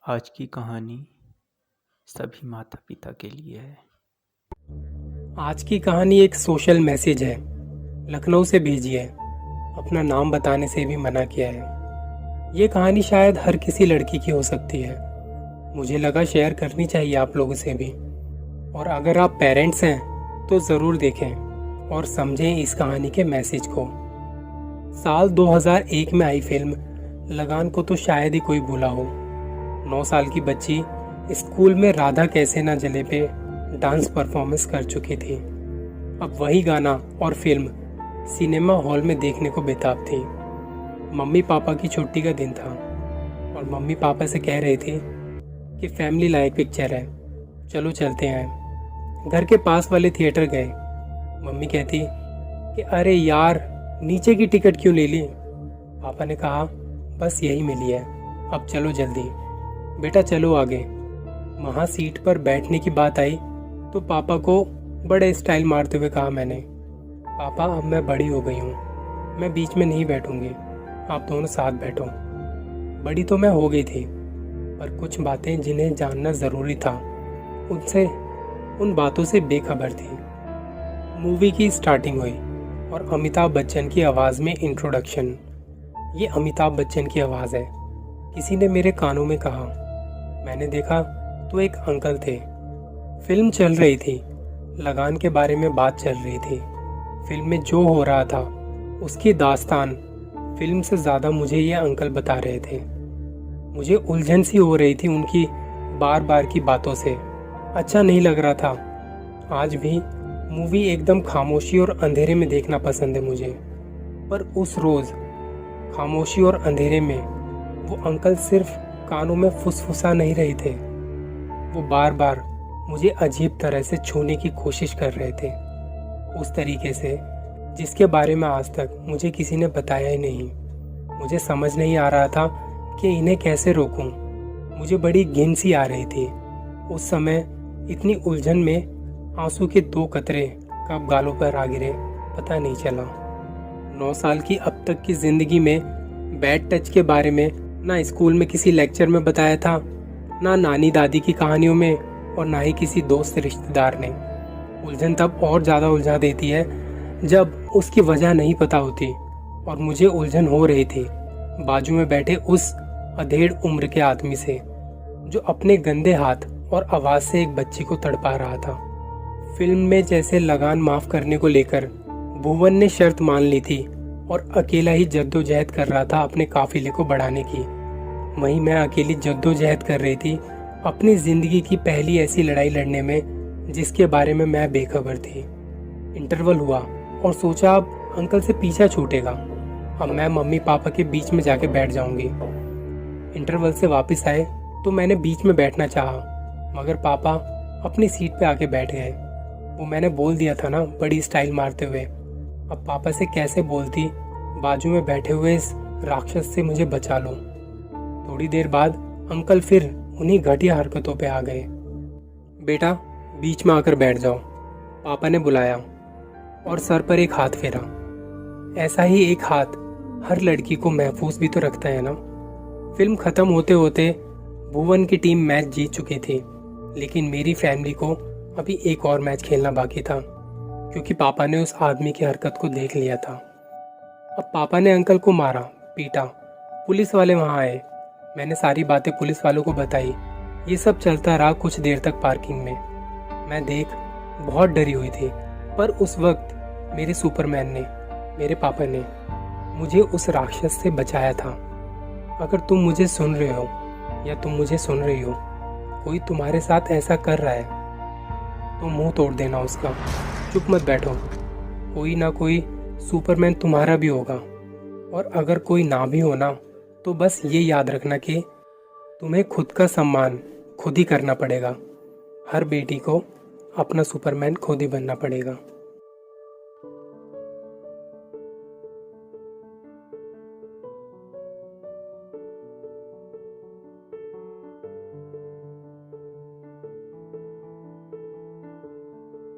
आज की कहानी सभी माता पिता के लिए है। आज की कहानी एक सोशल मैसेज है। लखनऊ से भेजी है। अपना नाम बताने से भी मना किया है। ये कहानी शायद हर किसी लड़की की हो सकती है। मुझे लगा शेयर करनी चाहिए आप लोगों से भी। और अगर आप पेरेंट्स हैं तो ज़रूर देखें और समझें इस कहानी के मैसेज को। साल 2001 में आई फिल्म लगान को तो शायद ही कोई भूला हो। 9 साल की बच्ची स्कूल में राधा कैसे ना जले पे डांस परफॉर्मेंस कर चुकी थी। अब वही गाना और फिल्म सिनेमा हॉल में देखने को बेताब थी। मम्मी पापा की छुट्टी का दिन था और मम्मी पापा से कह रहे थे कि फैमिली लायक पिक्चर है, चलो चलते हैं। घर के पास वाले थिएटर गए। मम्मी कहती कि अरे यार, नीचे की टिकट क्यों ले ली। पापा ने कहा बस यही मिली है, अब चलो जल्दी। बेटा चलो आगे। वहाँ सीट पर बैठने की बात आई तो पापा को बड़े स्टाइल मारते हुए कहा मैंने, पापा अब मैं बड़ी हो गई हूँ, मैं बीच में नहीं बैठूंगी, आप दोनों साथ बैठो। बड़ी तो मैं हो गई थी, पर कुछ बातें जिन्हें जानना ज़रूरी था उन बातों से बेखबर थी। मूवी की स्टार्टिंग हुई और अमिताभ बच्चन की आवाज़ में इंट्रोडक्शन। ये अमिताभ बच्चन की आवाज़ है, किसी ने मेरे कानों में कहा। मैंने देखा तो एक अंकल थे। फिल्म चल रही थी, लगान के बारे में बात चल रही थी। फिल्म में जो हो रहा था उसकी दास्तान फिल्म से ज़्यादा मुझे ये अंकल बता रहे थे। मुझे उलझन सी हो रही थी उनकी बार बार की बातों से। अच्छा नहीं लग रहा था। आज भी मूवी एकदम खामोशी और अंधेरे में देखना पसंद है मुझे, पर उस रोज़ खामोशी और अंधेरे में वो अंकल सिर्फ कानों में फुसफुसा नहीं रहे थे, वो बार बार मुझे अजीब तरह से छूने की कोशिश कर रहे थे, उस तरीके से जिसके बारे में आज तक मुझे किसी ने बताया ही नहीं। मुझे समझ नहीं आ रहा था कि इन्हें कैसे रोकूं। मुझे बड़ी घिन सी आ रही थी। उस समय इतनी उलझन में आंसू के 2 कतरे कब गालों पर आ गिरे पता नहीं चला। 9 साल की अब तक की जिंदगी में बैड टच के बारे में ना स्कूल में किसी लेक्चर में बताया था, ना नानी दादी की कहानियों में, और ना ही किसी दोस्त रिश्तेदार ने। उलझन तब और ज़्यादा उलझा देती है जब उसकी वजह नहीं पता होती, और मुझे उलझन हो रही थी बाजू में बैठे उस अधेड़ उम्र के आदमी से, जो अपने गंदे हाथ और आवाज़ से एक बच्ची को तड़पा रहा था। फिल्म में जैसे लगान माफ़ करने को लेकर भुवन ने शर्त मान ली थी और अकेला ही जद्दोजहद कर रहा था अपने काफिले को बढ़ाने की, वहीं मैं अकेली जद्दोजहद कर रही थी अपनी ज़िंदगी की पहली ऐसी लड़ाई लड़ने में जिसके बारे में मैं बेखबर थी। इंटरवल हुआ और सोचा अब अंकल से पीछा छूटेगा, अब मैं मम्मी पापा के बीच में जाके बैठ जाऊंगी। इंटरवल से वापस आए तो मैंने बीच में बैठना चाहा, मगर पापा अपनी सीट पे आके बैठ गए। वो मैंने बोल दिया था ना, बड़ी स्टाइल मारते हुए। अब पापा से कैसे बोलती, बाजू में बैठे हुए इस राक्षस से मुझे बचा लो। थोड़ी देर बाद अंकल फिर उन्हीं घटिया हरकतों पे आ गए। बेटा बीच में आकर बैठ जाओ, पापा ने बुलाया और सर पर एक हाथ फेरा। ऐसा ही एक हाथ हर लड़की को महफूज भी तो रखता है ना। फिल्म खत्म होते होते भुवन की टीम मैच जीत चुकी थी, लेकिन मेरी फैमिली को अभी एक और मैच खेलना बाकी था, क्योंकि पापा ने उस आदमी की हरकत को देख लिया था। अब पापा ने अंकल को मारा, पीटा, पुलिस वाले वहाँ आए। मैंने सारी बातें पुलिस वालों को बताई। ये सब चलता रहा कुछ देर तक पार्किंग में। मैं देख बहुत डरी हुई थी, पर उस वक्त मेरे सुपरमैन ने, मेरे पापा ने मुझे उस राक्षस से बचाया था। अगर तुम मुझे सुन रहे हो या तुम मुझे सुन रही हो, कोई तुम्हारे साथ ऐसा कर रहा है तो मुंह तोड़ देना उसका, चुप मत बैठो। कोई ना कोई सुपरमैन तुम्हारा भी होगा, और अगर कोई ना भी हो ना, तो बस ये याद रखना कि तुम्हें खुद का सम्मान खुद ही करना पड़ेगा। हर बेटी को अपना सुपरमैन खुद ही बनना पड़ेगा।